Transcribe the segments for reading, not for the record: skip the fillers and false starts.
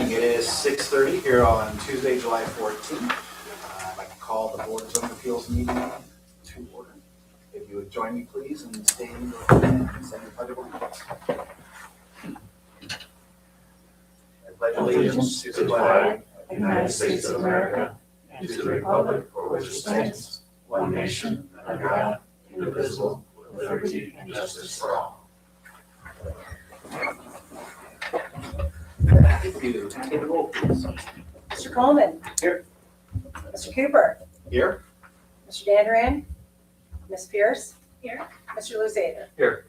morning. It is 6:30 here on Tuesday, July 14th. I'd like to call the Board of Zoning Appeals meeting to order. If you would join me, please, in standing and saying the pledge of allegiance. I pledge allegiance to the flag of the United States of America and to the republic for which it stands, one nation, under God, indivisible, with liberty and justice for all. If you take the roll, please. Mr. Coleman. Here. Mr. Cooper. Here. Mr. Danduran. Ms. Pierce. Here. Mr. Luzader. Here.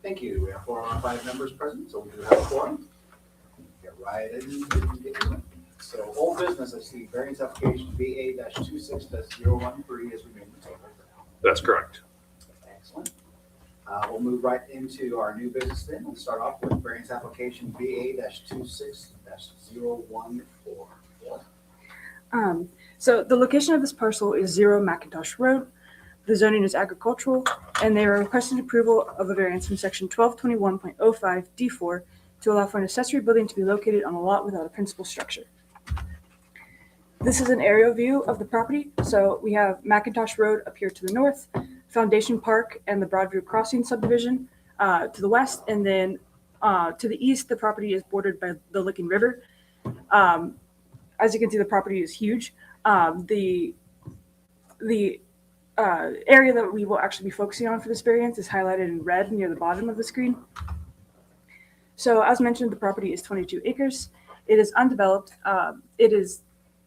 Thank you. We have 4 out of 5 members present, so we do have a quorum. Get right in. So, old business, I see variance application BA-26-013 is remaining table for now. That's correct. Excellent. We'll move right into our new business then. We'll start off with variance application BA-26-014. So the location of this parcel is 0 Macintosh Road. The zoning is agricultural, and they are requesting approval of a variance from section 1221.05 D4 to allow for an accessory building to be located on a lot without a principal structure. This is an aerial view of the property. So we have Macintosh Road up here to the north, Foundation Park and the Broadview Crossing subdivision to the west, and then to the east, the property is bordered by the Licking River. As you can see, the property is huge. The area that we will actually be focusing on for this variance is highlighted in red near the bottom of the screen. So as mentioned, the property is 22 acres. It is undeveloped. It is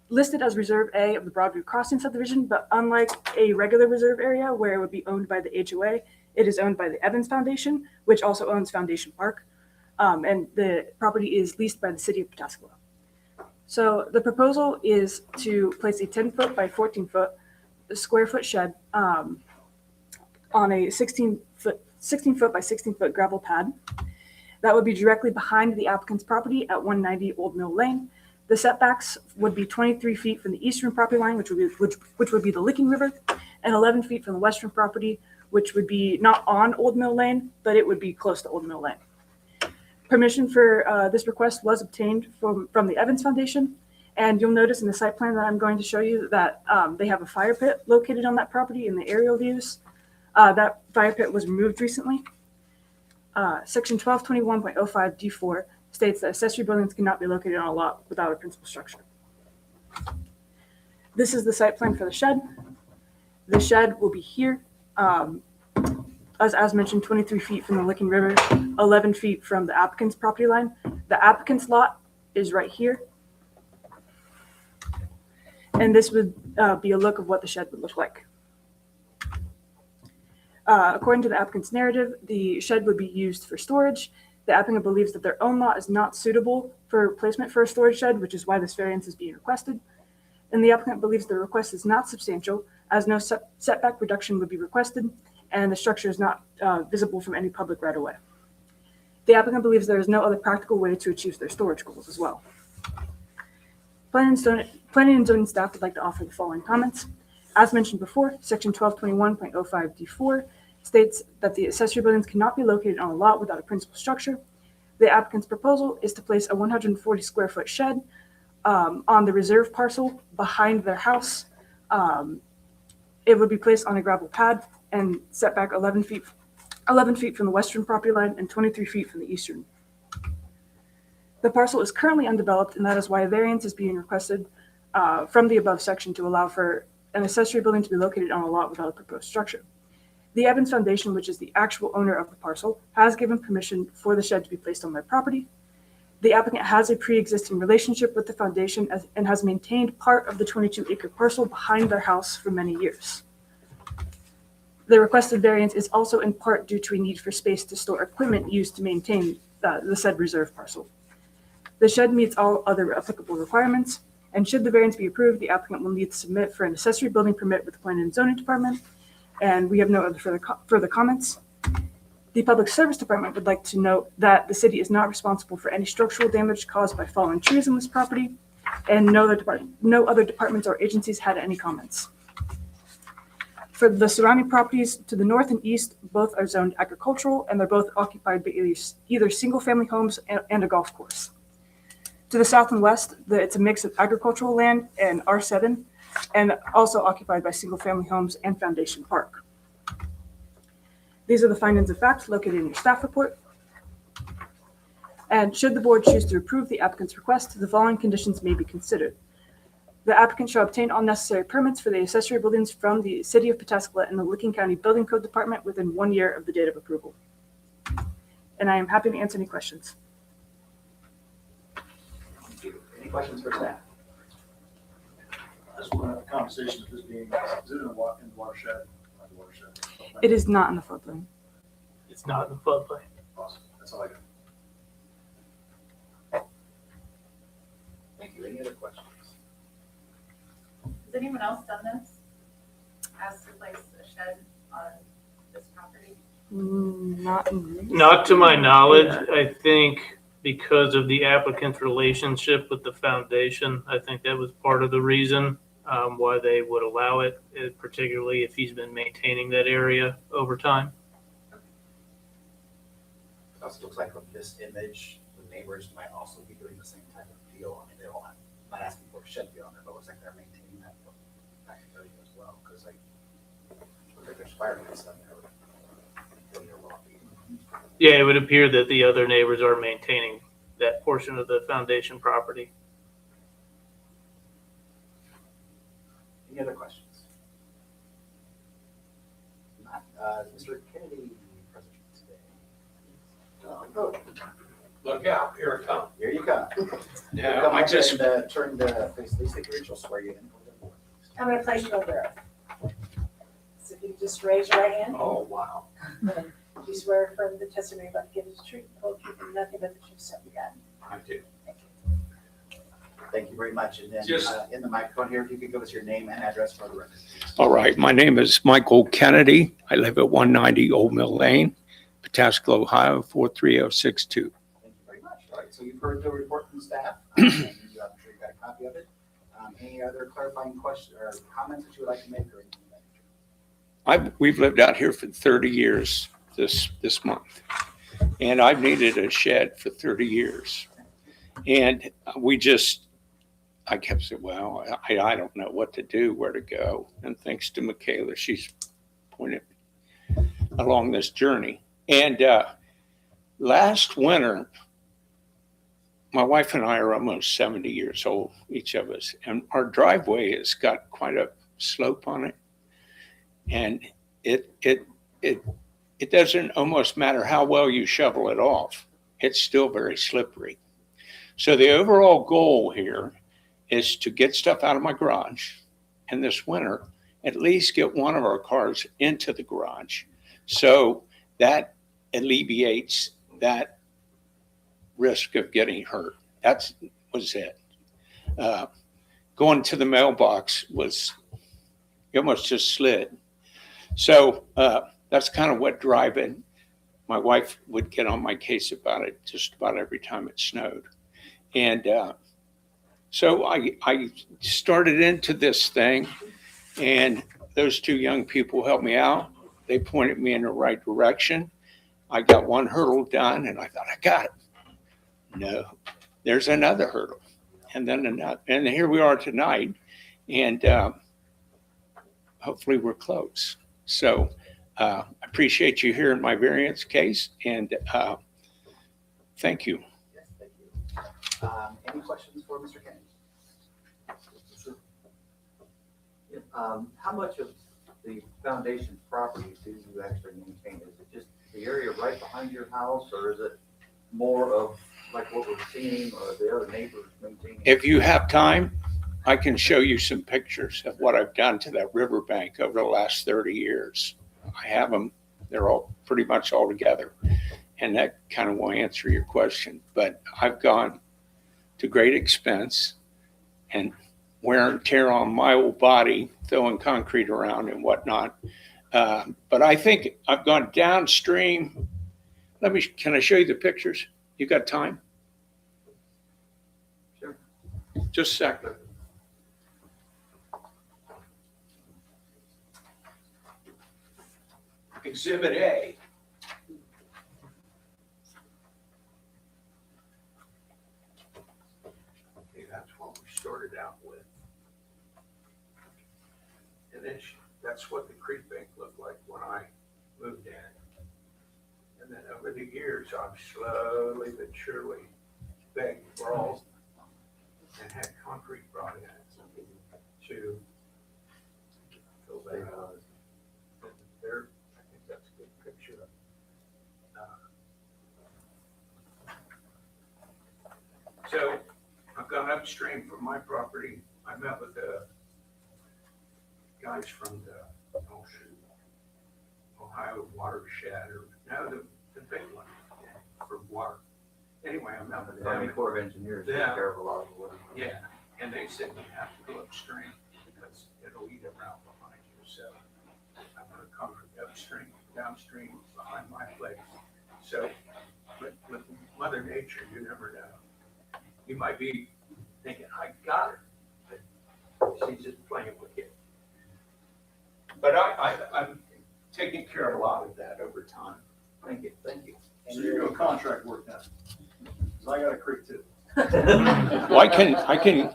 listed as Reserve A of the Broadview Crossing subdivision, but unlike a regular reserve area where it would be owned by the HOA, it is owned by the Evans Foundation, which also owns Foundation Park, and the property is leased by the city of Pataskala. So the proposal is to place a 10-foot by 14-foot square foot shed on a 16-foot by 16-foot gravel pad. That would be directly behind the applicant's property at 190 Old Mill Lane. The setbacks would be 23 feet from the eastern property line, which would be the Licking River, and 11 feet from the western property, which would be not on Old Mill Lane, but it would be close to Old Mill Lane. Permission for this request was obtained from the Evans Foundation, and you'll notice in the site plan that I'm going to show you that they have a fire pit located on that property in the aerial views. That fire pit was removed recently. Section 1221.05 D4 states that accessory buildings cannot be located on a lot without a principal structure. This is the site plan for the shed. The shed will be here, as mentioned, 23 feet from the Licking River, 11 feet from the applicant's property line. The applicant's lot is right here. And this would be a look of what the shed would look like. According to the applicant's narrative, the shed would be used for storage. The applicant believes that their own lot is not suitable for placement for a storage shed, which is why this variance is being requested. And the applicant believes the request is not substantial, as no setback reduction would be requested, and the structure is not visible from any public right-of-way. The applicant believes there is no other practical way to achieve their storage goals as well. Planning and zoning staff would like to offer the following comments. As mentioned before, section 1221.05 D4 states that the accessory buildings cannot be located on a lot without a principal structure. The applicant's proposal is to place a 140 square foot shed on the reserve parcel behind their house. It would be placed on a gravel pad and set back 11 feet from the western property line and 23 feet from the eastern. The parcel is currently undeveloped, and that is why a variance is being requested from the above section to allow for an accessory building to be located on a lot without a proposed structure. The Evans Foundation, which is the actual owner of the parcel, has given permission for the shed to be placed on their property. The applicant has a pre-existing relationship with the foundation and has maintained part of the 22-acre parcel behind their house for many years. The requested variance is also in part due to a need for space to store equipment used to maintain the said reserve parcel. The shed meets all other applicable requirements, and should the variance be approved, the applicant will need to submit for an accessory building permit with the Planning and Zoning Department, and we have no other further comments. The Public Service Department would like to note that the city is not responsible for any structural damage caused by fallen trees on this property, and no other departments or agencies had any comments. For the surrounding properties to the north and east, both are zoned agricultural, and they're both occupied by either single-family homes and a golf course. To the south and west, it's a mix of agricultural land and R7, and also occupied by single-family homes and Foundation Park. These are the findings of fact located in your staff report. And should the board choose to approve the applicant's request, the following conditions may be considered. The applicant shall obtain all necessary permits for the accessory buildings from the City of Pataskala and the Licking County Building Code Department within 1 year of the date of approval. And I am happy to answer any questions. Thank you. Any questions for staff? I just want to have a conversation of this being, is it in the watershed? Not the watershed. It is not in the floodplain. It's not in the floodplain. Awesome. That's all I got. Thank you. Any other questions? Has anyone else done this? Asked to place a shed on this property? Not to my knowledge. I think because of the applicant's relationship with the foundation, I think that was part of the reason why they would allow it, particularly if he's been maintaining that area over time. It also looks like from this image, the neighbors might also be doing the same type of deal. I mean, they don't, I'm not asking for a shed deal on there, but it looks like they're maintaining that back area as well, because like, there's fire pits on there. Yeah, it would appear that the other neighbors are maintaining that portion of the foundation property. Any other questions? Not, Mr. Kennedy present today. Look out, here it comes. Here you come. Yeah, Come I up just, and, turn the face, Lisa, Rachel, swear you in. for the board. I'm going to place you over oath. So if you just raise your right hand, oh, wow. you swear affirm the testimony about to give is the truth, the whole truth, and nothing but the truth, so help you God. I do. Thank you. Thank you very much. And then Just- in the microphone here, if you could give us your name and address for the record. please. All right, my name is Michael Kennedy. I live at 190 Old Mill Lane, Pataskala, Ohio, 43062. Thank you very much. All right, so you've heard the report from staff. And I'm sure you got a copy of it. Any other clarifying questions or comments that you would like to make or anything like that? We've lived out here for 30 years this month, and I've needed a shed for 30 years. And I kept saying, well, I don't know what to do, where to go. And thanks to Michaela, she's pointed me along this journey. And last winter, my wife and I are almost 70 years old, each of us, and our driveway has got quite a slope on it. And it doesn't almost matter how well you shovel it off. It's still very slippery. So the overall goal here is to get stuff out of my garage, and this winter, at least get one of our cars into the garage. So that alleviates that risk of getting hurt. That was it. Going to the mailbox was, you almost just slid. So that's kind of what drive it. My wife would get on my case about it just about every time it snowed. And so I started into this thing, and those two young people helped me out. They pointed me in the right direction. I got one hurdle done, and I thought, I got it. No, there's another hurdle, and then another. And here we are tonight, and hopefully we're close. So I appreciate you hearing my variance case, and thank you. Yes, thank you. Any questions for Mr. Kennedy? How much of the foundation property do you actually maintain? Is it just the area right behind your house, or is it more of like what we're seeing or the other neighbors maintaining? If you have time, I can show you some pictures of what I've done to that riverbank over the last 30 years. I have them. They're all pretty much all together. And that kind of will answer your question. But I've gone to great expense and wear and tear on my old body, throwing concrete around and whatnot. But I think I've gone downstream. Can I show you the pictures? You got time? Sure. Just a second. Exhibit A. started out with. And then that's what the creek bank looked like when I moved in. And then over the years, I've slowly but surely begged for all and had concrete brought in to fill that out. And there, I think that's a good picture. So I've gone upstream from my property. I met with the guys from the Ohio watershed, or no, the big one for water. Anyway, I met with The Army them. Corps of Engineers take Yeah. care of a lot of the work. Yeah, and they said you have to go upstream because it'll eat around behind you. So I'm gonna come upstream, downstream behind my place. So with Mother Nature, you never know. You might be thinking, I got her, but she's just playing with you. But I'm taking care of a lot of that over time. Thank you, thank you. So you're doing contract work now? 'Cause I got a creek too. Well, I can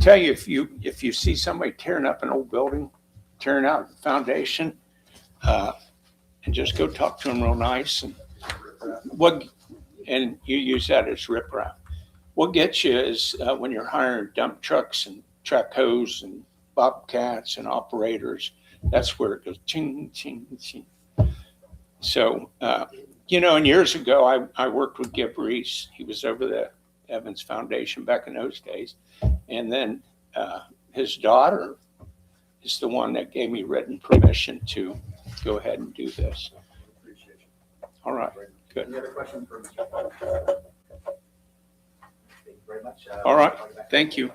tell you, if you see somebody tearing up an old building, tearing out the foundation, and just go talk to them real nice, and and you use that as riprap. What gets you is when you're hiring dump trucks and track hoes and bobcats and operators, that's where it goes ching, ching, ching. So, and years ago, I worked with Gib Reese. He was over the Evans Foundation back in those days. And then his daughter is the one that gave me written permission to go ahead and do this. Appreciate you. All right, good. Any other questions for Mr. Paul? Thank you very much. All right, thank you.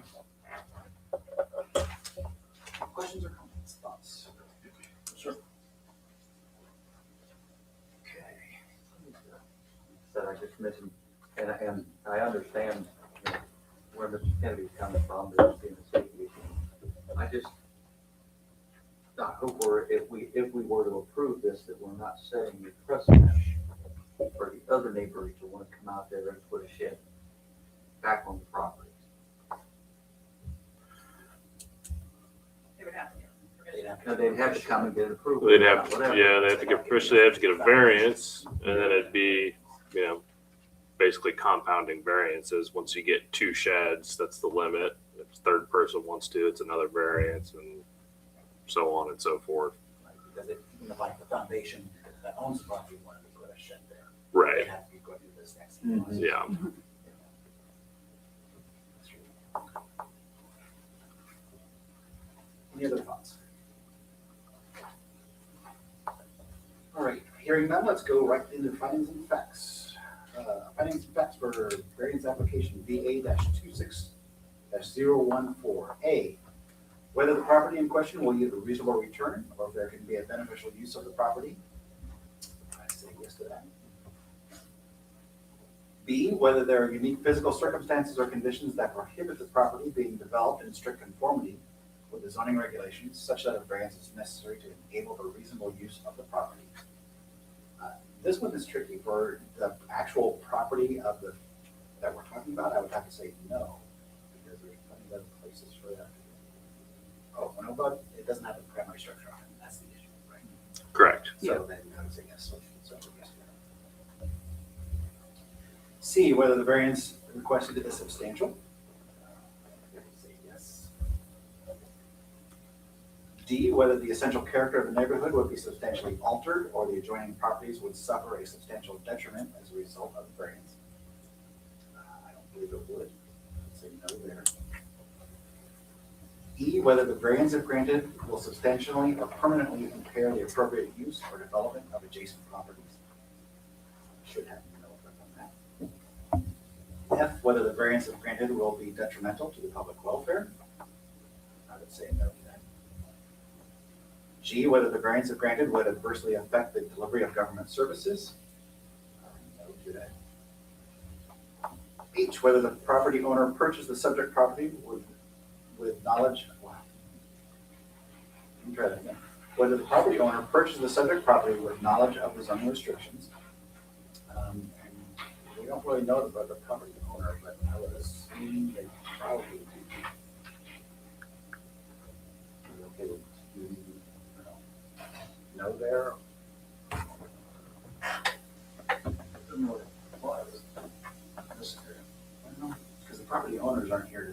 Questions or comments, thoughts? Sure. Okay. Said I just mentioned, and I understand where Mr. Kennedy's coming from, there's being a safety issue. I hope if we were to approve this, that we're not setting a precedent for the other neighbors to want to come out there and put a shed back on the property. They would have to get permission. Now, they'd have to come and get approval. They'd have, whatever. yeah, they have to get permission, they have to get a variance, and then it'd be, basically compounding variances. Once you get 2 sheds, that's the limit. If the third person wants to, it's another variance, and so on and so forth. Because like the foundation that owns the property wanted to put a shed there. Right, They have to go do this next. Mhm. yeah. Any other thoughts? All right, hearing none, let's go right into findings and facts. Findings and facts for variance application VA-26-014. A, whether the property in question will yield a reasonable return or if there can be a beneficial use of the property. I say yes to that. B, whether there are unique physical circumstances or conditions that prohibit the property being developed in strict conformity with the zoning regulations such that a variance is necessary to enable the reasonable use of the property. This one is tricky for the actual property that we're talking about. I would have to say no, because there's plenty of other places for that. Oh, no, but it doesn't have a primary structure on it. That's the issue, right? Correct. So then I would say yes. So yes. C, whether the variance requested is substantial. I would say yes. D, whether the essential character of the neighborhood would be substantially altered or the adjoining properties would suffer a substantial detriment as a result of the variance. I don't believe it would. I'd say no there. E, whether the variance if granted will substantially or permanently impair the appropriate use or development of adjacent properties. Should have no effect on that. F, whether the variance if granted will be detrimental to the public welfare. I would say no to that. G, whether the variance if granted would adversely affect the delivery of government services. No to that. H, whether the property owner purchased the subject property with knowledge. Wow. Let me try that again. Whether the property owner purchased the subject property with knowledge of the zoning restrictions. And we don't really know about the property owner, but I would assume they probably do.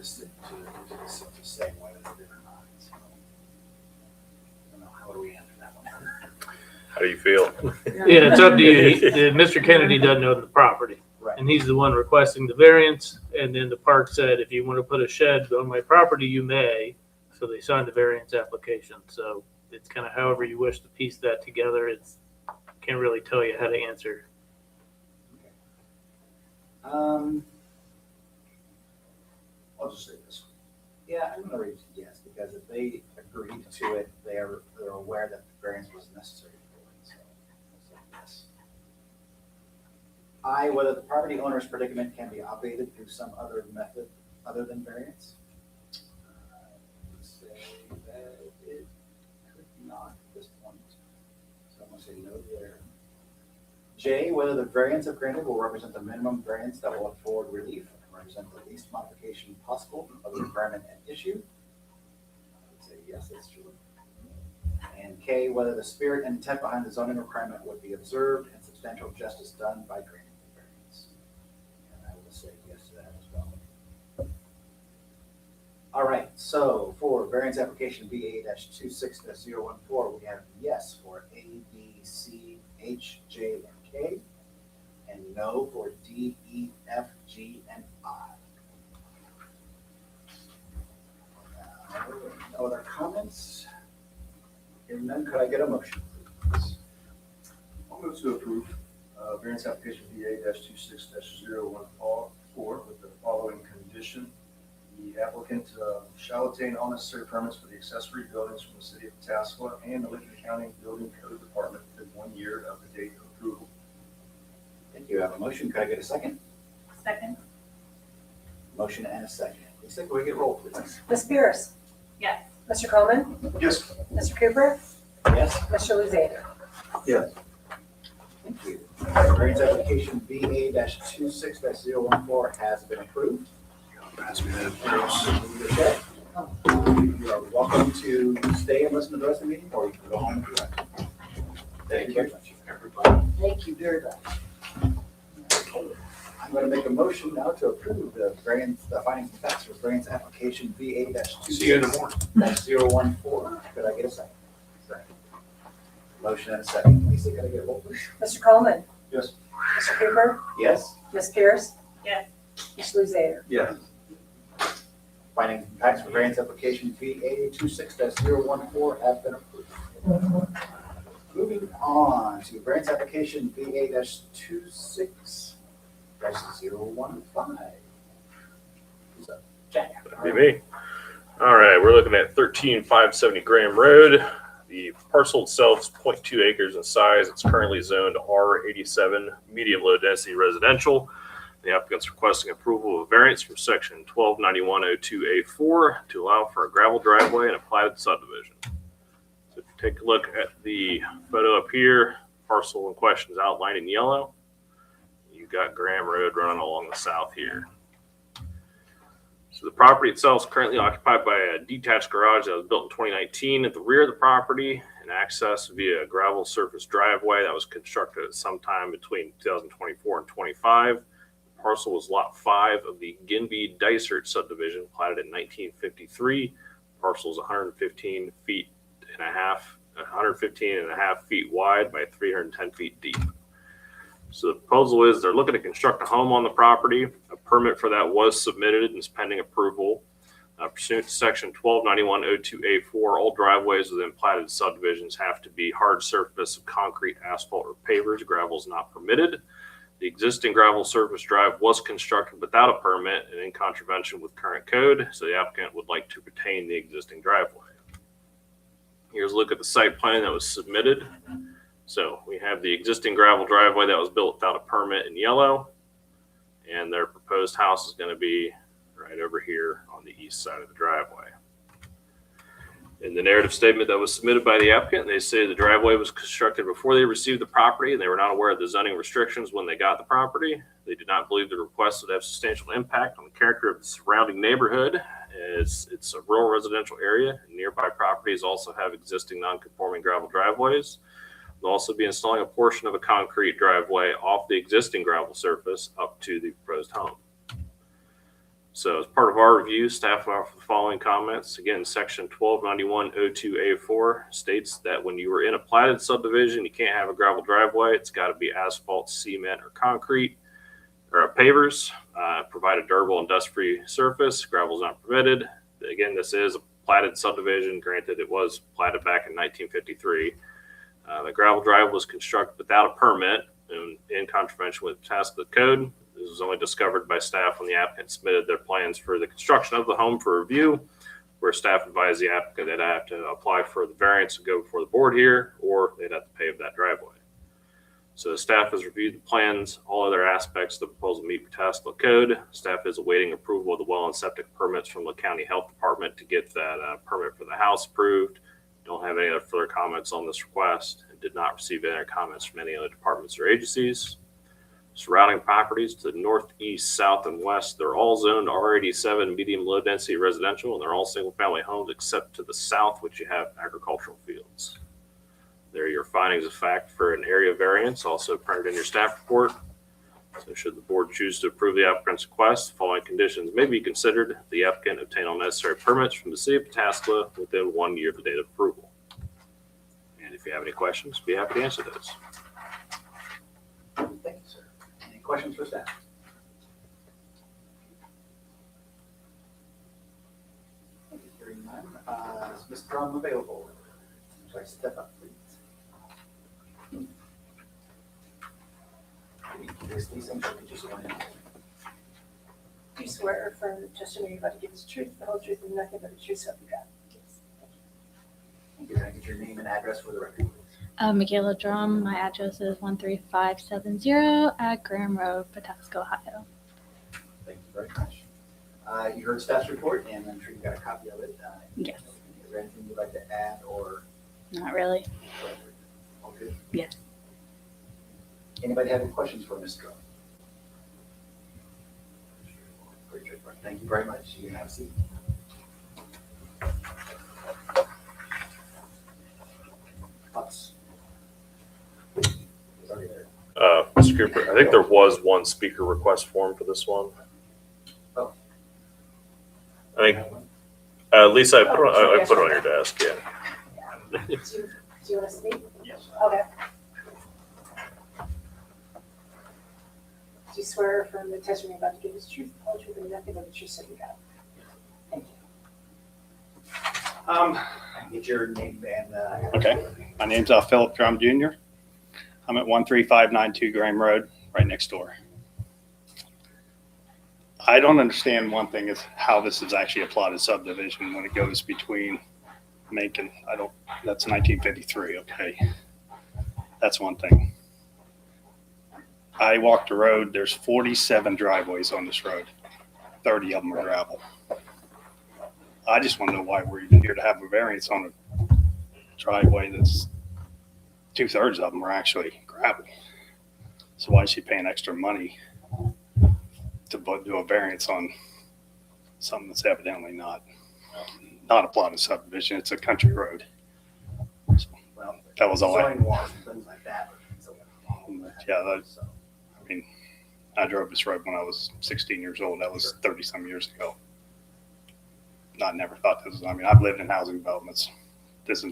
this to say whether it's good or not. So, I don't know, how do we answer that one? How do you feel? Yeah, it's up to you. Mr. Kennedy doesn't own the property. Right. And he's the one requesting the variance. And then the park said, if you want to put a shed on my property, you may. So they signed the variance application. So it's kind of however you wish to piece that together. Can't really tell you how to answer. I'll just say this. Yeah, I'm gonna read yes, because if they agreed to it, they're aware that the variance was necessary for it, so I'll say yes. I, whether the property owner's predicament can be obviated through some other method other than variance. I would say that it could not at this point, so I'm gonna say no there. J, whether the variance if granted will represent the minimum variance that will afford relief and represent the least modification possible of the requirement at issue. I would say yes, that's true. And K, whether the spirit and intent behind the zoning requirement would be observed and substantial justice done by granting the variance. And I will say yes to that as well. All right, so for variance application BA-26-014, we have yes for A, B, C, H, J, and K, and no for D, E, F, G, and I. No other comments? Hearing none, could I get a motion, please? I'll move to approve variance application BA-26-014 with the following condition. The applicant shall obtain all necessary permits for the accessory buildings from the city of Pataskala and the Lincoln County Building Code Department within 1 year of the date of approval. Thank you. I have a motion. Could I get a second? Second? Motion and a second. Lisa, can we get roll, please? Ms. Pierce? Yes. Mr. Coleman? Yes. Mr. Cooper? Yes. Mr. Luzader? Yes. Thank you. Variance application BA-26-014 has been approved. Pass me that. You are welcome to stay and listen to the rest of the meeting, or you can go home if you want. Thank you very much, everybody. Thank you very much. I'm going to make a motion now to approve the variance, the findings and facts for variance application See you in the morning. BA-26-014. Could I get a second? Second. Motion and a second. Lisa, can I get a roll, please? Mr. Coleman? Yes. Mr. Cooper? Yes. Ms. Pierce? Yes. Mr. Luzader? Yes. Findings and facts for variance application BA-26-014 have been approved. Moving on to variance application BA-26-015. Who's up? Jack. Be me. All right, we're looking at 13570 Graham Road. The parcel itself is 0.2 acres in size. It's currently zoned R87, medium low density residential. The applicant's requesting approval of a variance from section 129102A4 to allow for a gravel driveway and a platted subdivision. So if you take a look at the photo up here, parcel in question is outlined in yellow. You've got Graham Road running along the south here. So the property itself is currently occupied by a detached garage that was built in 2019 at the rear of the property and accessed via a gravel surface driveway that was constructed at some time between 2024 and 25. The parcel was lot 5 of the Ginby Dysart subdivision, platted in 1953. The parcel is 115 and a half feet wide by 310 feet deep. So the proposal is they're looking to construct a home on the property. A permit for that was submitted and is pending approval. Pursuant to section 129102A4, all driveways within platted subdivisions have to be hard surface of concrete, asphalt, or pavers. Gravel is not permitted. The existing gravel surface drive was constructed without a permit and in contravention with current code, so the applicant would like to retain the existing driveway. Here's a look at the site plan that was submitted. So we have the existing gravel driveway that was built without a permit in yellow, and their proposed house is going to be right over here on the east side of the driveway. In the narrative statement that was submitted by the applicant, they say the driveway was constructed before they received the property and they were not aware of the zoning restrictions when they got the property. They did not believe the request would have substantial impact on the character of the surrounding neighborhood, as it's a rural residential area, and nearby properties also have existing non-conforming gravel driveways. They'll also be installing a portion of a concrete driveway off the existing gravel surface up to the proposed home. So as part of our review, staff offer the following comments. Again, section 129102A4 states that when you are in a platted subdivision, you can't have a gravel driveway. It's got to be asphalt, cement, or concrete, or pavers. Provide a durable and dust-free surface. Gravel is not permitted. Again, this is a platted subdivision. Granted, it was platted back in 1953. The gravel drive was constructed without a permit and in contravention with Pataskala code. This was only discovered by staff when the applicant submitted their plans for the construction of the home for review, where staff advised the applicant they'd have to apply for the variance and go before the board here, or they'd have to pave that driveway. So the staff has reviewed the plans. All other aspects of the proposal meet Pataskala code. Staff is awaiting approval of the well and septic permits from the county health department to get that permit for the house approved. Don't have any other further comments on this request, and did not receive any comments from any other departments or agencies. Surrounding properties to the northeast, south, and west, they're all zoned R87 medium low density residential, and they're all single family homes except to the south, which you have agricultural fields. There are your findings of fact for an area variance, also printed in your staff report. So should the board choose to approve the applicant's request, the following conditions may be considered. The applicant obtain all necessary permits from the city of Pataskala within 1 year of the date of approval. And if you have any questions, be happy to answer those. Thank you, sir. Any questions for staff? Hearing none, is Ms. Crum available? Should I step up, please? Ms. Leeson, could you swear in? Do you swear or affirm that the testimony you're about to give is the truth, the whole truth, and nothing but the truth, so help you God? Thank you. Can I get your name and address for the record, please? Michaela Drum. My address is 13570 at Graham Road, Pataskala, Ohio. Thank you very much. You heard staff's report, and I'm sure you got a copy of it. Yes. Is there anything you'd like to add or? Not really. All good? Yes. Anybody have any questions for Ms. Drum? Great, thank you very much. You can have a seat. Thoughts? It's already there. Mr. Cooper, I think there was one speaker request form for this one. Oh. I think, Lisa, I put it on your desk, yeah. Do you want to speak? Yes. Okay. Do you swear or affirm the testimony you're about to give is the truth, the whole truth, and nothing but the truth, so help you God? Thank you. I can get your name and. Okay. My name's Philip Drum Jr. I'm at 13592 Graham Road, right next door. I don't understand one thing is how this is actually a plotted subdivision when it goes between Macon. That's 1953, okay. That's one thing. I walked the road, there's 47 driveways on this road. 30 of them are gravel. I just want to know why we're even here to have a variance on a driveway that's 2/3 of them are actually gravel. So why is she paying extra money to do a variance on something that's evidently not a plotted subdivision? It's a country road. So, Well, that was all zoning laws and things like that. Yeah, I drove this road when I was 16 years old. That was 30 some years ago. I never thought this was, I've lived in housing developments. There's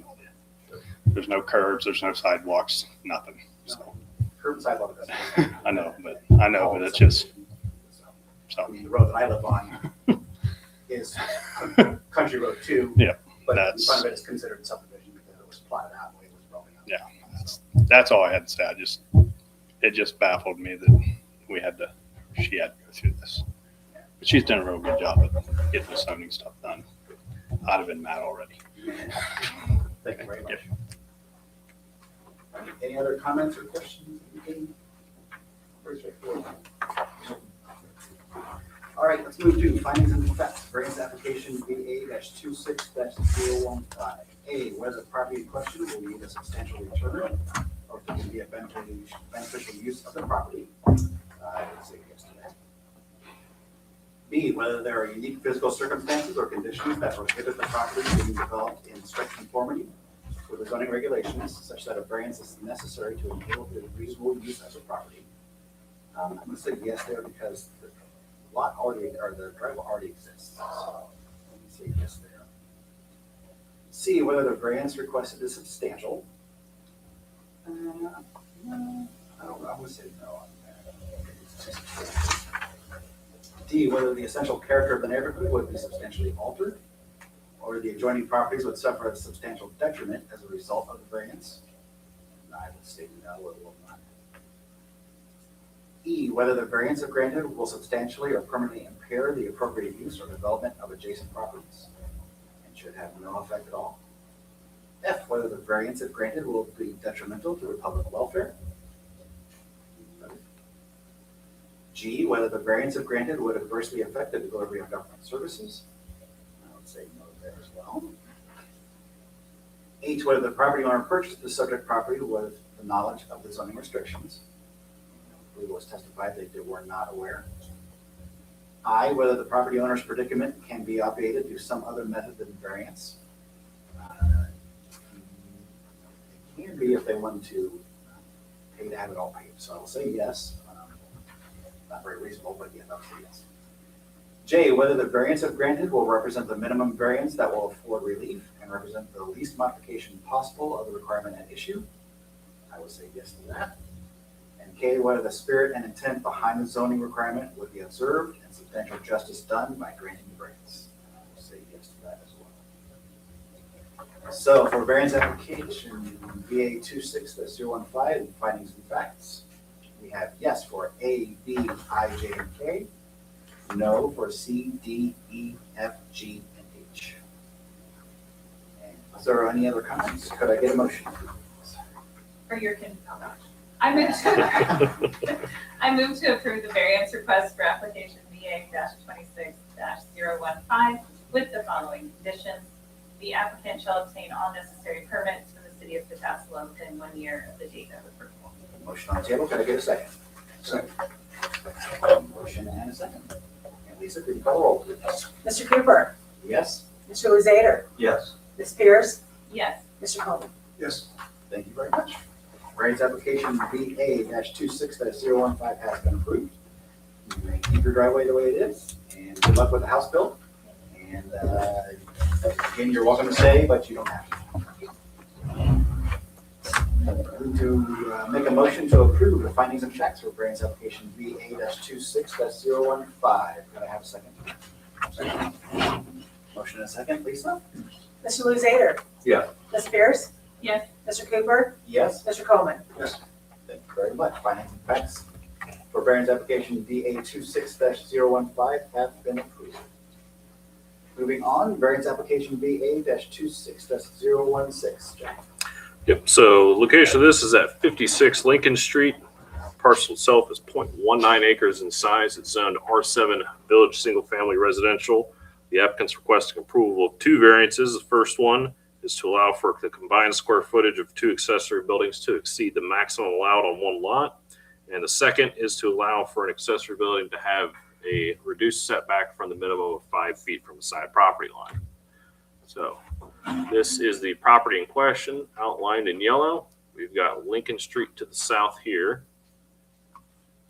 no curbs, there's no sidewalks, nothing. So Curb and sidewalk. I know, but it's just, I mean, the road that I live on is country road too. Yeah, But that's- some of it is considered subdivision because it was plotted out when it was broken up. yeah, that's all I had to say. It just baffled me that she had to go through this. But she's done a real good job of getting the zoning stuff done. I'd have been mad already. Thank you very much. Any other comments or questions? Very straightforward. All right, let's move to findings and effects. Variance application VA-26-015. A, whether the property in question will need a substantial return or if it can be a beneficial use of the property. I would say yes to that. B, whether there are unique physical circumstances or conditions that prohibit the property being developed in strict conformity with the zoning regulations such that a variance is necessary to enable the reasonable use of the property. I'm going to say yes there because lot already, or the driveway already exists. So let me say yes there. C, whether the variance requested is substantial. I don't know, I would say no on that. D, whether the essential character of the neighborhood would be substantially altered, or the adjoining properties would suffer a substantial detriment as a result of the variance. And I would say no, it will not. E, whether the variance if granted will substantially or permanently impair the appropriate use or development of adjacent properties, and should have no effect at all. F, whether the variance if granted will be detrimental to the public welfare. G, whether the variance if granted would adversely affect the delivery of government services. I would say no there as well. H, whether the property owner purchased the subject property with the knowledge of the zoning restrictions. It was testified that they were not aware. I, whether the property owner's predicament can be obviated through some other method than variance. It can be if they want to pay to have it all paid. So I will say yes. Not very reasonable, but yeah, I'll say yes. J, whether the variance if granted will represent the minimum variance that will afford relief and represent the least modification possible of the requirement at issue. I would say yes to that. And K, whether the spirit and intent behind the zoning requirement would be observed and substantial justice done by granting the variance. I will say yes to that as well. So for variance application VA 26-015 and findings and facts, we have yes for A, B, I, J, and K. No for C, D, E, F, G, and H. And is there any other comments? Could I get a motion? For your I move to, I move to approve the variance request for application VA-26-015 with the following conditions. The applicant shall obtain all necessary permits from the city of Pataskala within 1 year of the date of approval. Motion on the table. Could I get a second? Second. Motion and a second. And Lisa, could you call the roll, please? Mr. Cooper? Yes? Mr. Luzader? Yes. Ms. Pierce? Yes. Mr. Coleman? Yes. Thank you very much. Variance application VA-26-015 has been approved. You may keep your driveway the way it is, and good luck with the house build. And again, you're welcome to stay, but you don't have to. To make a motion to approve the findings and facts for variance application VA-26-015. Could I have a second? Second. Motion and a second, Lisa? Mr. Luzader? Yes. Ms. Pierce? Yes. Mr. Cooper? Yes? Mr. Coleman? Yes. Thank you very much. Findings and facts for variance application VA-26-015 have been approved. Moving on, variance application VA-26-016. Jack. Yep, so location of this is at 56 Lincoln Street. Parcel itself is 0.19 acres in size. It's zoned R7 Village Single Family Residential. The applicant's requesting approval of two variances. The first one is to allow for the combined square footage of two accessory buildings to exceed the maximum allowed on one lot. And the second is to allow for an accessory building to have a reduced setback from the minimum of 5 feet from the side property line. So this is the property in question outlined in yellow. We've got Lincoln Street to the south here.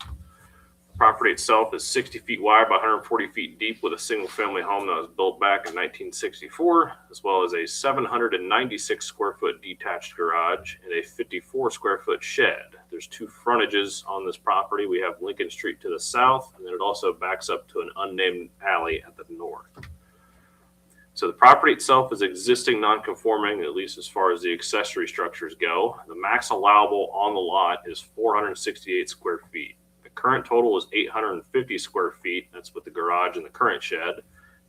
The property itself is 60 feet wide by 140 feet deep with a single family home that was built back in 1964, as well as a 796 square foot detached garage and a 54 square foot shed. There's two frontages on this property. We have Lincoln Street to the south, and then it also backs up to an unnamed alley at the north. So the property itself is existing non-conforming, at least as far as the accessory structures go. The max allowable on the lot is 468 square feet. The current total is 850 square feet. That's with the garage and the current shed.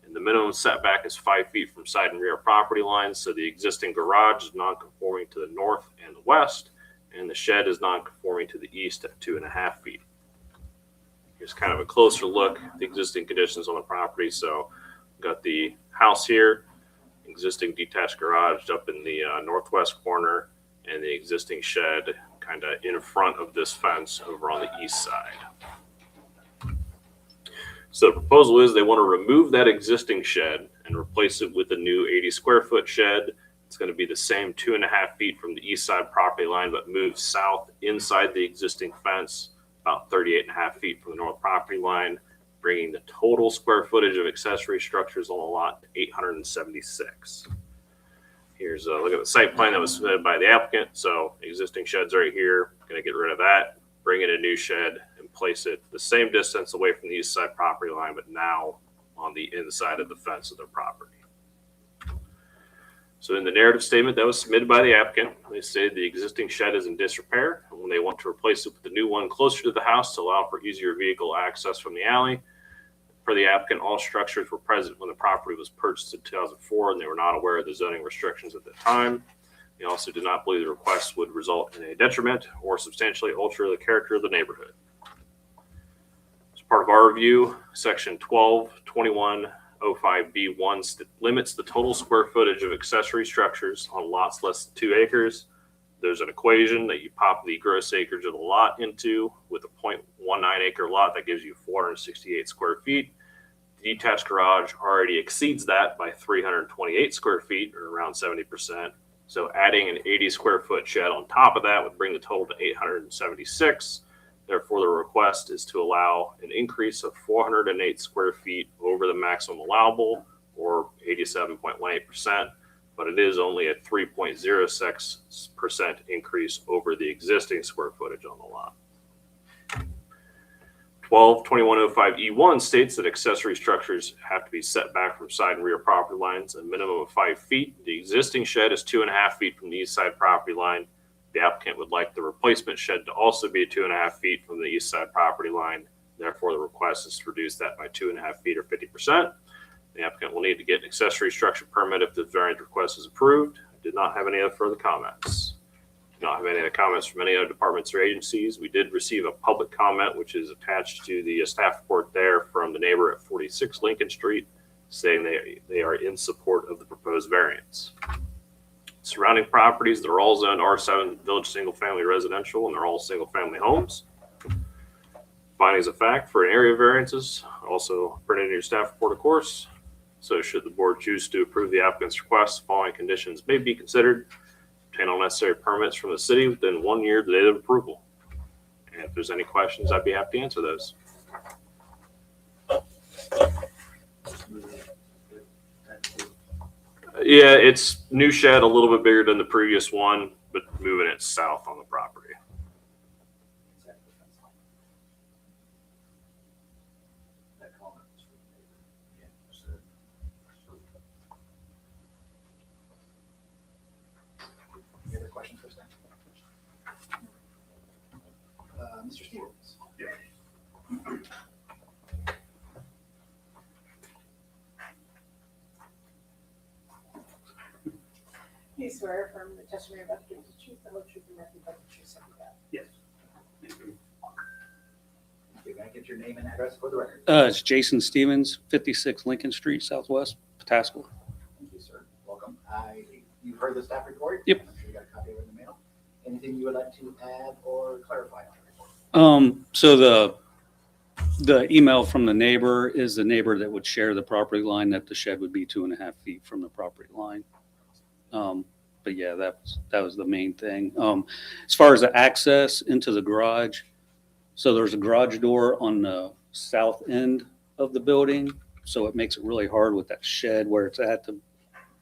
And the minimum setback is 5 feet from side and rear property lines. So the existing garage is non-conforming to the north and the west, and the shed is non-conforming to the east at 2.5 feet. Here's kind of a closer look at the existing conditions on the property. So we've got the house here, existing detached garage up in the northwest corner, and the existing shed kind of in front of this fence over on the east side. So the proposal is they want to remove that existing shed and replace it with a new 80 square foot shed. It's going to be the same 2.5 feet from the east side property line, but move south inside the existing fence, about 38.5 feet from the north property line. bringing the total square footage of accessory structures on the lot to 876. Here's a look at the site plan that was submitted by the applicant. So existing shed's right here. Going to get rid of that, bring in a new shed, and place it the same distance away from the east side property line, but now on the inside of the fence of their property. So in the narrative statement that was submitted by the applicant, they stated the existing shed is in disrepair, and when they want to replace it with the new one closer to the house to allow for easier vehicle access from the alley. For the applicant, all structures were present when the property was purchased in 2004, and they were not aware of the zoning restrictions at the time. They also did not believe the request would result in a detriment or substantially alter the character of the neighborhood. As part of our review, section 122105B1 limits the total square footage of accessory structures on lots less than 2 acres. There's an equation that you pop the gross acreage of the lot into with a 0.19 acre lot that gives you 468 square feet. The detached garage already exceeds that by 328 square feet, or around 70%. So adding an 80 square foot shed on top of that would bring the total to 876. Therefore, the request is to allow an increase of 408 square feet over the maximum allowable, or 87.18%. But it is only a 3.06% increase over the existing square footage on the lot. 122105E1 states that accessory structures have to be set back from side and rear property lines a minimum of 5 feet. The existing shed is 2.5 feet from the east side property line. The applicant would like the replacement shed to also be 2.5 feet from the east side property line. Therefore, the request is to reduce that by 2.5 feet, or 50%. The applicant will need to get an accessory structure permit if the variance request is approved. I did not have any other further comments. Did not have any other comments from any other departments or agencies. We did receive a public comment, which is attached to the staff report there, from the neighbor at 46 Lincoln Street, saying they are in support of the proposed variance. Surrounding properties, they're all zoned R7 Village Single Family Residential, and they're all single family homes. Findings of fact for an area variances, also printed in your staff report, of course. So should the board choose to approve the applicant's request, following conditions may be considered. Obtain all necessary permits from the city within 1 year of the date of approval. And if there's any questions, I'd be happy to answer those. Yeah, it's new shed, a little bit bigger than the previous one, but moving it south on the property. Any other questions for staff? Mr. Stevens? You swear affirm the testimony about to give the truth, the whole truth, and nothing but the truth, so help you God. Yes. You're gonna get your name and address for the record. It's Jason Stevens, 56 Lincoln Street, Southwest, Pataskala. Thank you, sir. Welcome. You've heard the staff report? Yep. I'm sure you got a copy of it in the mail. Anything you would like to add or clarify on the report? So the email from the neighbor is the neighbor that would share the property line, that the shed would be 2.5 feet from the property line. But yeah, that was the main thing. As far as the access into the garage, so there's a garage door on the south end of the building. So it makes it really hard with that shed where it's at to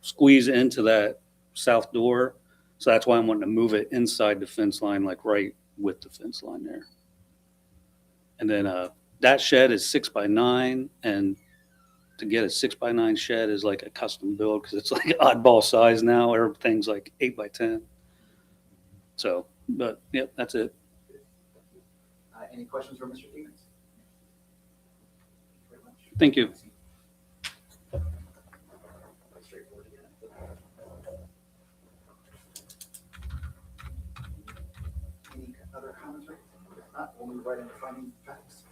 squeeze into that south door. So that's why I'm wanting to move it inside the fence line, like right with the fence line there. And then that shed is 6x9, and to get a 6x9 shed is like a custom build because it's like oddball size now. Everything's like 8x10. So, but yep, that's it. Any questions for Mr. Stevens? Very much. Thank you. Straightforward again. Any other comments? If not, we'll move right into findings and facts.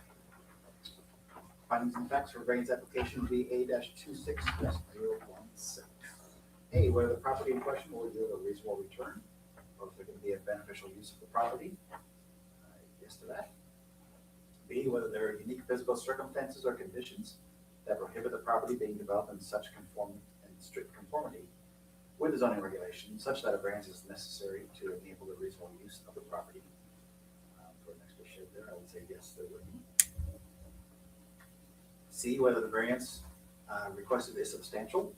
Findings and facts for variance application VA-26-016. A, whether the property in question will yield a reasonable return, or if there can be a beneficial use of the property. Yes to that. B, whether there are unique physical circumstances or conditions that prohibit the property being developed in such strict conformity with the zoning regulations, such that a variance is necessary to enable the reasonable use of the property. For an extra shed there, I would say yes, there would be. C, whether the variance requested is substantial.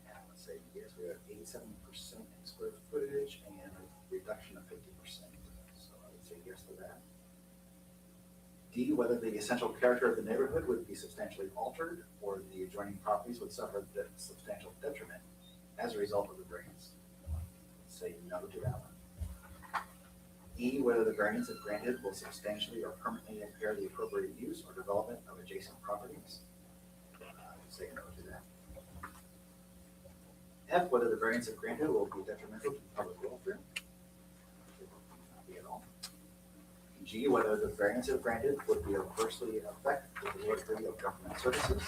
And let's say, yes, we have 87% in square footage and a reduction of 50%. So I would say yes to that. D, whether the essential character of the neighborhood would be substantially altered or the adjoining properties would suffer the substantial detriment as a result of the variance. Say no to that one. E, whether the variance if granted will substantially or permanently impair the appropriate use or development of adjacent properties. Say no to that. F, whether the variance if granted will be detrimental to public welfare. Not be at all. G, whether the variance if granted would be adversely affect the delivery of government services.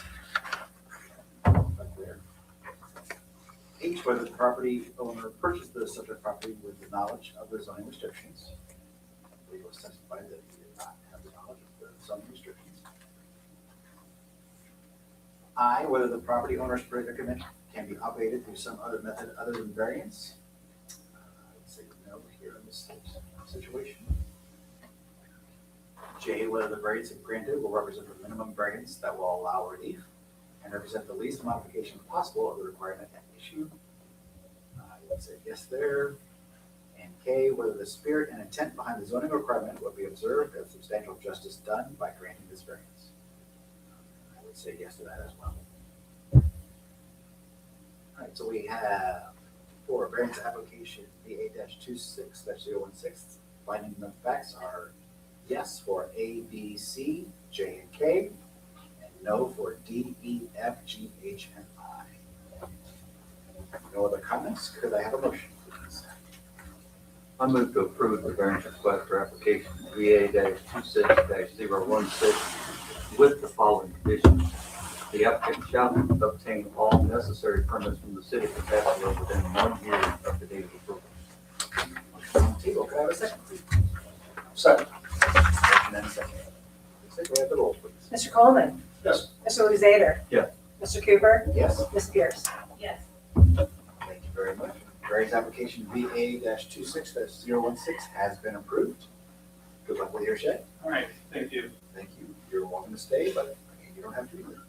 Right there. H, whether the property owner purchased the subject property with the knowledge of the zoning restrictions. I believe it was testified that he did not have the knowledge of the zoning restrictions. I, whether the property owner's predicament can be obviated through some other method other than variance. I would say no here in this situation. J, whether the variance if granted will represent a minimum variance that will allow relief and represent the least modification possible of the requirement at issue. I would say yes there. And K, whether the spirit and intent behind the zoning requirement will be observed and substantial justice done by granting this variance. I would say yes to that as well. All right, so we have for variance application VA-26-016. Findings of facts are yes for A, B, C, J, and K, and no for D, E, F, G, H, and I. No other comments? Could I have a motion, please? I move to approve the variance request for application VA-26-016 with the following conditions. The applicant shall obtain all necessary permits from the city of Pataskala within 1 year of the date of approval. Motion on the table. Could I have a second, please? Second. Motion and a second. Could I have the roll, please? Mr. Coleman. Yes. Mr. Luzader. Yes. Mr. Cooper. Yes. Ms. Pierce. Yes. Thank you very much. Variance application VA-26-016 has been approved. Good luck with your shed. All right, thank you. Thank you. You're welcome to stay, but you don't have to either.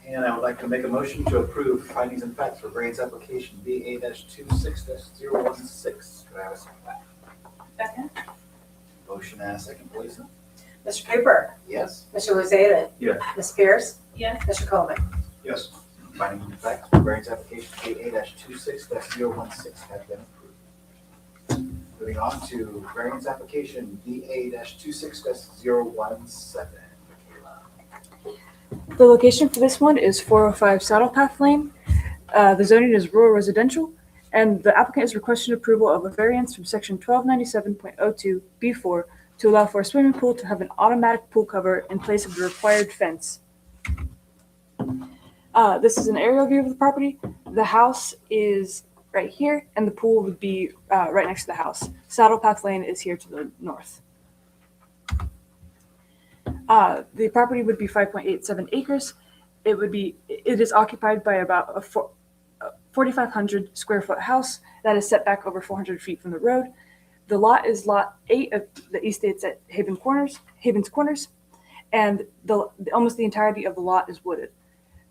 And I would like to make a motion to approve findings and facts for variance application VA-26-016. Could I have a second? Second? Motion and a second, please. Mr. Cooper. Yes. Mr. Luzader. Yes. Ms. Pierce. Yes. Mr. Coleman. Yes. Findings and facts for variance application VA-26-016 have been approved. Moving on to variance application VA-26-017. The location for this one is 405 Saddle Path Lane. The zoning is rural residential, and the applicant is requesting approval of a variance from section 1297.02 B4 to allow for a swimming pool to have an automatic pool cover in place of the required fence. This is an aerial view of the property. The house is right here, and the pool would be right next to the house. Saddle Path Lane is here to the north. The property would be 5.87 acres. It is occupied by about a 4,500 square foot house that is set back over 400 feet from the road. The lot is lot 8 of the East States at Haven's Corners, and almost the entirety of the lot is wooded.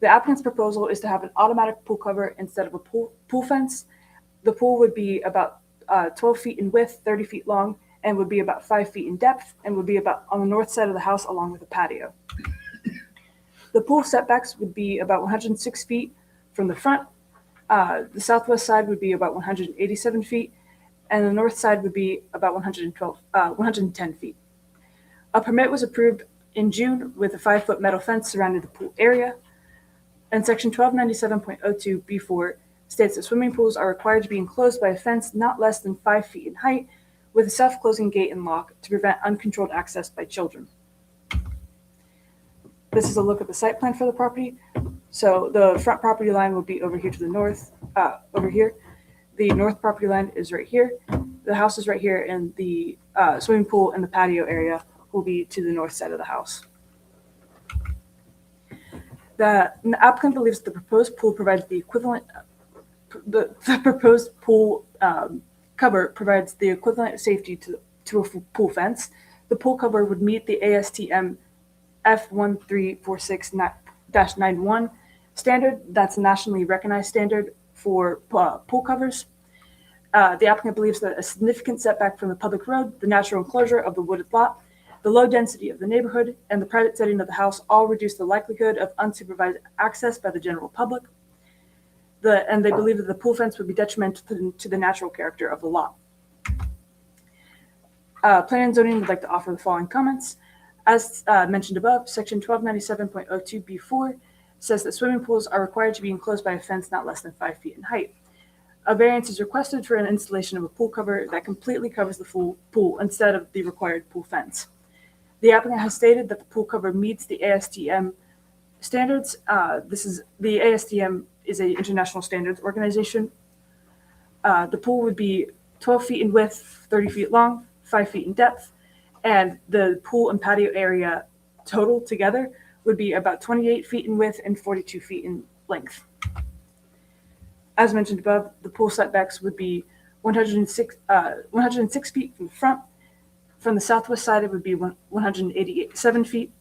The applicant's proposal is to have an automatic pool cover instead of a pool fence. The pool would be about 12 feet in width, 30 feet long, and would be about 5 feet in depth, and would be about on the north side of the house along with a patio. The pool setbacks would be about 106 feet from the front. The southwest side would be about 187 feet, and the north side would be about 110 feet. A permit was approved in June with a 5-foot metal fence surrounding the pool area. And section 1297.02 B4 states that swimming pools are required to be enclosed by a fence not less than 5 feet in height with a self-closing gate and lock to prevent uncontrolled access by children. This is a look at the site plan for the property. So the front property line will be over here to the north, over here. The north property line is right here. The house is right here, and the swimming pool and the patio area will be to the north side of the house. The applicant believes the proposed pool provides the equivalent. The proposed pool cover provides the equivalent safety to a pool fence. The pool cover would meet the ASTM F1346-91 standard. That's a nationally recognized standard for pool covers. The applicant believes that a significant setback from the public road, the natural enclosure of the wooded lot, the low density of the neighborhood, and the private setting of the house all reduce the likelihood of unsupervised access by the general public. And they believe that the pool fence would be detrimental to the natural character of the lot. Planning and zoning would like to offer the following comments. As mentioned above, section 1297.02B4 says that swimming pools are required to be enclosed by a fence not less than 5 feet in height. A variance is requested for an installation of a pool cover that completely covers the full pool instead of the required pool fence. The applicant has stated that the pool cover meets the ASTM standards. The ASTM is an international standards organization. The pool would be 12 feet in width, 30 feet long, 5 feet in depth, and the pool and patio area total together would be about 28 feet in width and 42 feet in length. As mentioned above, the pool setbacks would be 106 feet from the front. From the southwest side, it would be 187 feet,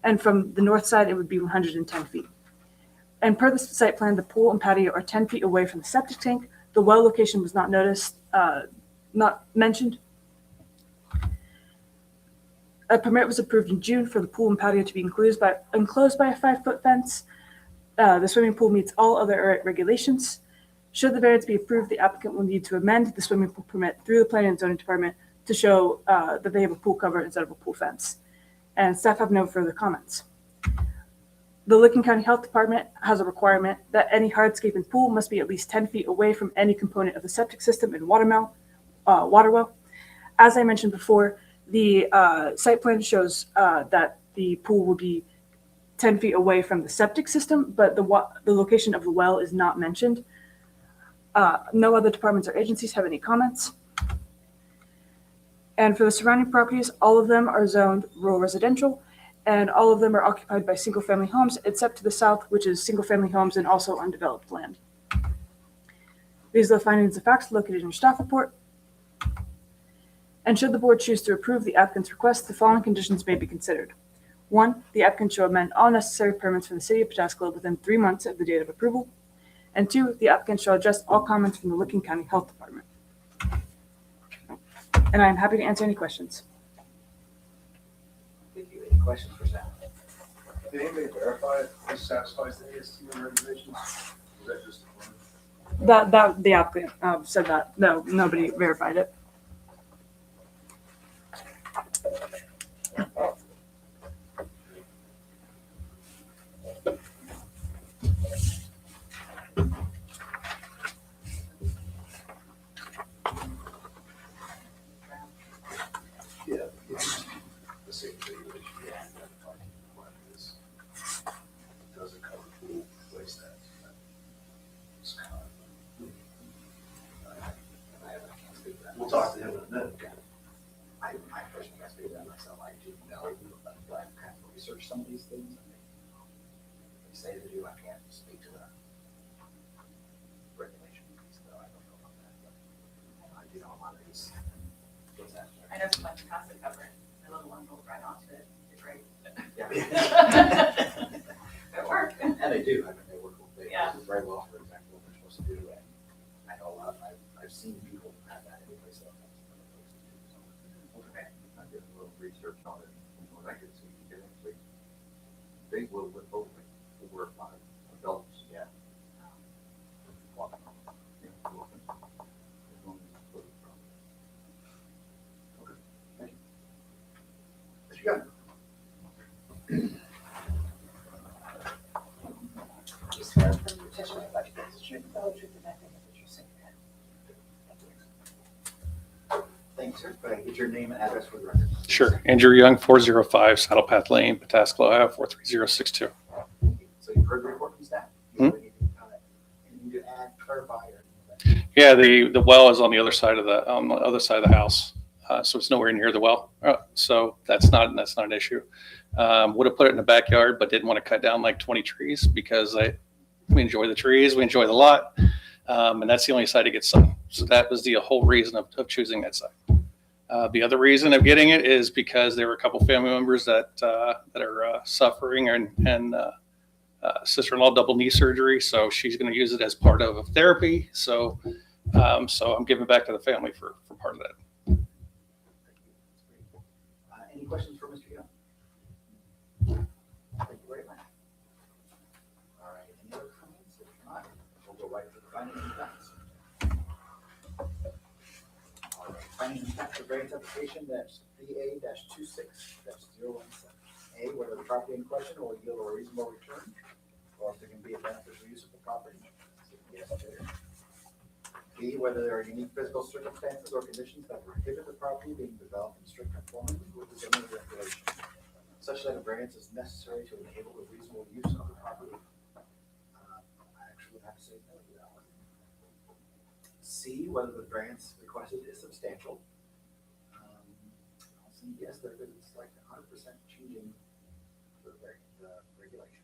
and from the north side, it would be 110 feet. And per the site plan, the pool and patio are 10 feet away from the septic tank. The well location was not mentioned. A permit was approved in June for the pool and patio to be enclosed by a 5-foot fence. The swimming pool meets all other regulations. Should the variance be approved, the applicant will need to amend the swimming pool permit through the Planning and Zoning Department to show that they have a pool cover instead of a pool fence. And staff have no further comments. The Licking County Health Department has a requirement that any hardscape and pool must be at least 10 feet away from any component of the septic system and water well. As I mentioned before, the site plan shows that the pool will be 10 feet away from the septic system, but the location of the well is not mentioned. No other departments or agencies have any comments. And for the surrounding properties, all of them are zoned rural residential, and all of them are occupied by single-family homes, except to the south, which is single-family homes and also undeveloped land. These are the findings of facts located in your staff report. And should the board choose to approve the applicant's request, the following conditions may be considered. 1, the applicant shall amend all necessary permits from the city of Pataskala within 3 months of the date of approval. And 2, the applicant shall address all comments from the Licking County Health Department. And I am happy to answer any questions. Thank you. Any questions for staff? Did anybody verify if this satisfies the ASTM regulations? Is that just a claim? That the applicant said that. No, nobody verified it. Yeah, it's the same regulation. Yeah. Doesn't cover pool, place that. It's kind of- We'll talk to him in a minute. I personally can't speak to that myself. I do know, but I've kind of researched some of these things. And they say they do. I can't speak to the regulations, so I don't know about that. But I do know a lot of these. I know someone has to cover it. The little one goes right onto it. It's great. Yeah. It worked. And they do. I mean, they work Yeah. very well for exactly what they're supposed to do. And I know a lot. I've seen people have that anyplace else. Okay. I did a little research on it. From what I could see, you can actually, they will with both like 4 or 5 adults. Yeah. What you got? You swear from the testimony about to give the truth, the whole truth, and nothing but the truth, so help you. Thank you, sir. Go ahead, get your name and address for the record. Sure. Andrew Young, 405 Saddle Path Lane, Pataskala, Ohio, 43062. So you've heard the report from staff? Hmm? Anything to add, clarify, or? Yeah, the well is on the other side of the house, so it's nowhere near the well. So that's not an issue. Would have put it in the backyard, but didn't want to cut down like 20 trees because we enjoy the trees, we enjoy the lot, and that's the only side to get sun. So that was the whole reason of choosing that site. The other reason of getting it is because there were a couple family members that are suffering and sister-in-law double knee surgery, so she's going to use it as part of a therapy. So I'm giving back to the family for part of that. Any questions for Mr. Young? Thank you very much. All right, any other comments? If not, we'll go right to the findings and facts. All right, findings and facts of variance application VA-26-017. A, whether the property in question will yield a reasonable return, or if there can be a beneficial use of the property. So yes, there. B, whether there are unique physical circumstances or conditions that prohibit the property being developed in strict conformity with the zoning regulation, such that a variance is necessary to enable the reasonable use of the property. I actually would have to say no to that one. C, whether the variance requested is substantial. I'll say yes there, because it's like 100% changing the regulation.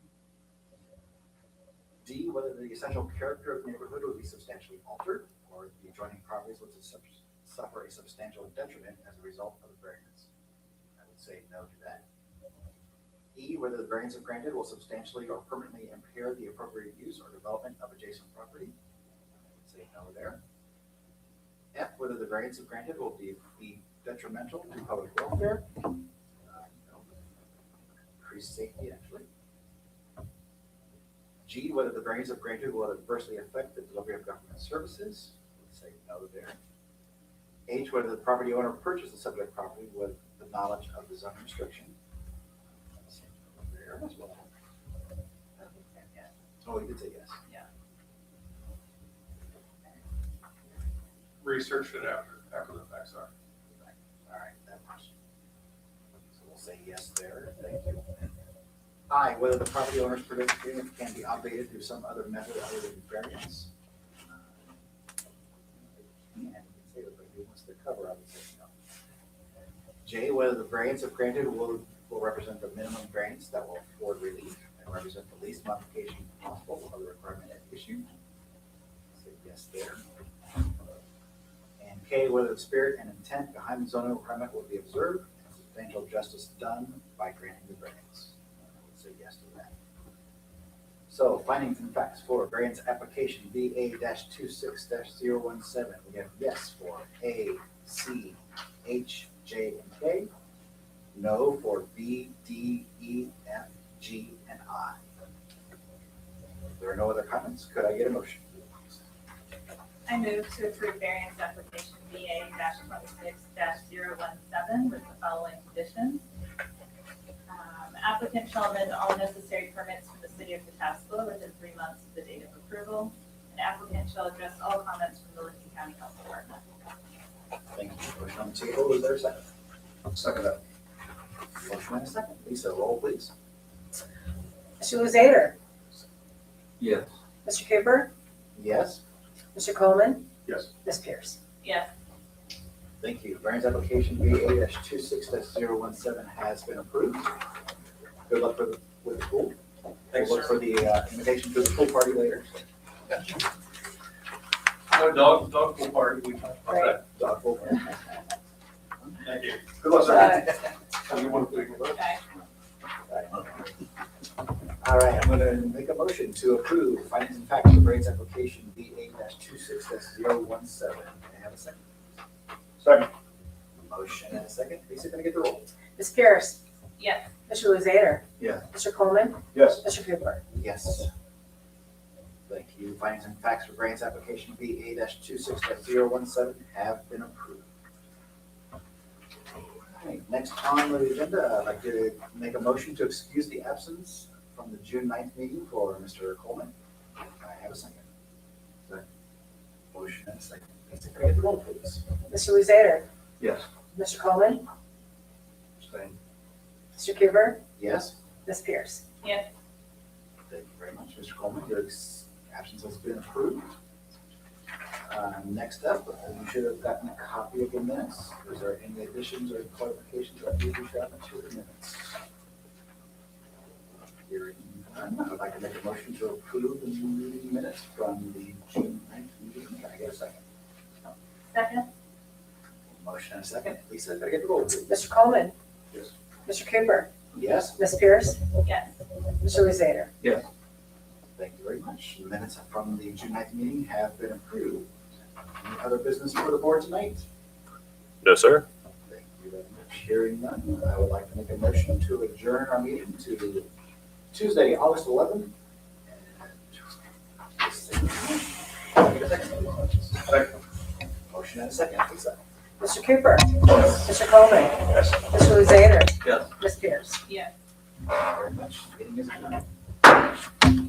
D, whether the essential character of the neighborhood would be substantially altered, or the adjoining properties would suffer a substantial detriment as a result of the variance. I would say no to that. E, whether the variance if granted will substantially or permanently impair the appropriate use or development of adjacent property. I would say no there. F, whether the variance if granted will be detrimental to public welfare. No. Increase safety, actually. G, whether the variance if granted will adversely affect the delivery of government services. Let's say no there. H, whether the property owner purchased the subject property with the knowledge of the zoning restriction. Let's say no there as well. Oh, you did say yes. Yeah. Researched it after the facts are. All right, that works. So we'll say yes there. Thank you. I, whether the property owner's provision agreement can be obviated through some other method other than variance. And say that he wants to cover, I would say no. J, whether the variance if granted will represent the minimum variance that will afford relief and represent the least modification possible of the requirement at issue. Say yes there. And K, whether the spirit and intent behind the zoning requirement will be observed and substantial justice done by granting the variance. Say yes to that. So findings and facts for variance application VA-26-017. We have yes for A, C, H, J, and K. No for B, D, E, F, G, and I. If there are no other comments, could I get a motion? I move to approve variance application VA-26-017 with the following conditions. Applicant shall amend all necessary permits from the city of Pataskala within 3 months of the date of approval. And applicant shall address all comments from the Lincoln County Health Department. Thank you. Motion on the table. Is there a second? Second that. Motion and a second. Lisa, roll please. Mr. Luzader? Yes. Mr. Cooper? Yes. Mr. Coleman? Yes. Ms. Pierce? Yes. Thank you. Variance application VA-26-017 has been approved. Good luck with the pool. Thanks, We'll look sir. for the invitation to the pool party later. No dog pool party. We talked about that. Dog pool party. Thank you. Good luck, sir. You want to take a vote? Okay. All right, I'm going to make a motion to approve findings and facts of variance application VA-26-017. May I have a second? Second. Motion and a second. Lisa, can I get the roll? Ms. Pierce? Yes. Mr. Luzader? Yeah. Mr. Coleman? Yes. Mr. Cooper? Yes. Thank you. Findings and facts for variance application VA-26-017 have been approved. All right, next on the agenda, I'd like to make a motion to excuse the absence from the June 9th meeting for Mr. Coleman. I have a second. Second. Motion and a second. Lisa, can I get the roll, please? Mr. Luzader? Yes. Mr. Coleman? Abstain. Mr. Cooper? Yes. Ms. Pierce? Yes. Thank you very much, Mr. Coleman. Your absence has been approved. Next up, you should have gotten a copy of the minutes. Was there any additions or clarifications that you should have to the minutes? Hearing none, I would like to make a motion to approve the meeting minutes from the June 9th meeting. Can I get a second? Second? Motion and a second. Lisa, Lisa, could I get the roll, please? Mr. Coleman. Yes. Mr. Cooper. Yes? Ms. Pierce. Yes. Mr. Luzader. Thank you very much. The minutes from the June 9th meeting have been approved. Any other business for the board tonight? No, sir. Thank you very much. Hearing none, I would like to make a motion to adjourn our meeting to Tuesday, August 11th. Motion and a second, Lisa. Mr. Cooper. Mr. Coleman. Mr. Luzader. Yes. Ms. Pierce. Yes. Thank you very much. Meeting is adjourned.